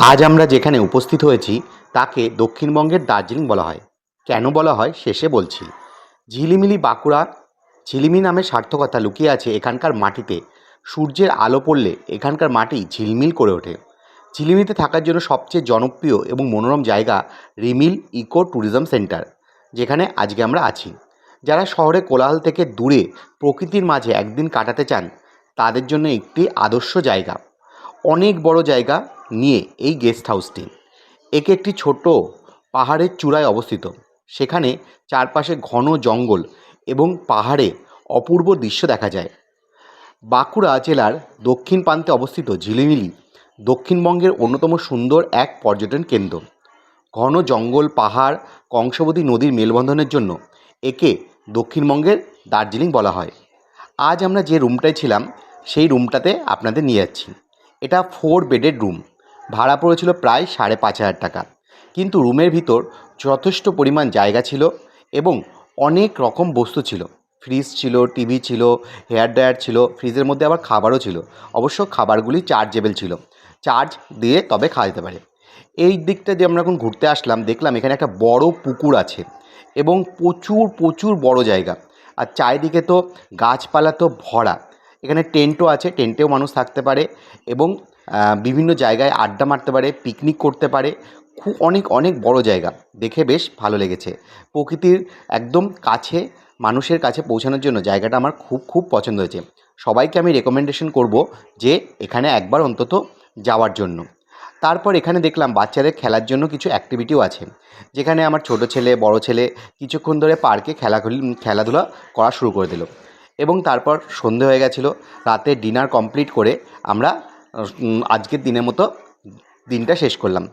আজ আমরা যেখানে উপস্থিত হয়েছি তাকে দক্ষিণবঙ্গের দার্জিলিং বলা হয়। কেন বলা হয় শেষে বলছি। ঝিলিমিলি বাঁকুড়া ঝিলিমি নামের সার্থকতা লুকিয়ে আছে এখানকার মাটিতে। সূর্যের আলো পড়লে এখানকার মাটি ঝিলমিল করে ওঠে। ঝিলিমিলিতে থাকার জন্য সবচেয়ে জনপ্রিয় এবং মনোরম জায়গা রিমিল ইকো ট্যুরিজম সেন্টার, যেখানে আজকে আমরা আছি। যারা শহরে কোলাহল থেকে দূরে প্রকৃতির মাঝে একদিন কাটাতে চান তাদের জন্য একটি আদর্শ জায়গা। অনেক বড় জায়গা নিয়ে এই গেস্ট হাউসটি। একে একটি ছোট পাহাড়ের চূড়ায় অবস্থিত। সেখানে চারপাশে ঘন জঙ্গল এবং পাহাড়ে অপূর্ব দৃশ্য দেখা যায়। বাঁকুড়া জেলার দক্ষিণ প্রান্তে অবস্থিত ঝিলিমিলি দক্ষিণবঙ্গের অন্যতম সুন্দর এক পর্যটন কেন্দ্র। ঘন জঙ্গল, পাহাড়, কংসাবতী নদীর মেলবন্ধনের জন্য একে দক্ষিণবঙ্গের দার্জিলিং বলা হয়। আজ আমরা যে রুমটায় ছিলাম সেই রুমটাতে আপনাদের নিয়ে যাচ্ছি। এটা 4 বেডের রুম। ভাড়া পড়েছিল প্রায় 5,500 টাকা। কিন্তু রুমের ভিতর যথেষ্ট পরিমাণ জায়গা ছিল এবং অনেক রকম বস্তু ছিল। ফ্রিজ ছিল, টিভি ছিল, হেয়ার ড্রায়ার ছিল, ফ্রিজের মধ্যে আবার খাবারও ছিল। অবশ্য খাবারগুলি চার্জেবল ছিল, চার্জ দিয়ে তবে খাওয়া যেতে পারে। এই দিকটা দিয়ে আমরা এখন ঘুরতে আসলাম, দেখলাম এখানে একটা বড় পুকুর আছে এবং প্রচুর প্রচুর বড় জায়গা। আর চারিদিকে তো গাছপালা তো ভরা। এখানে টেন্টও আছে, টেন্টেও মানুষ থাকতে পারে এবং বিভিন্ন জায়গায় আড্ডা মারতে পারে, পিকনিক করতে পারে। অনেক অনেক বড় জায়গা, দেখে বেশ ভালো লেগেছে। প্রকৃতির একদম কাছে, মানুষের কাছে পৌঁছানোর জন্য জায়গাটা আমার খুব খুব পছন্দ হয়েছে। সবাইকে আমি রেকমেন্ডেশন করব যে এখানে একবার অন্তত যাওয়ার জন্য। তারপর এখানে দেখলাম বাচ্চাদের খেলার জন্য কিছু অ্যাক্টিভিটিও আছে, যেখানে আমার ছোটো ছেলে বড় ছেলে কিছুক্ষণ ধরে পার্কে খেলাধুলা করা শুরু করে দিল। এবং তারপর সন্ধে হয়ে গেছিলো। রাতে ডিনার কমপ্লিট করে আমরা আজকের দিনের মতো দিনটা শেষ করলাম।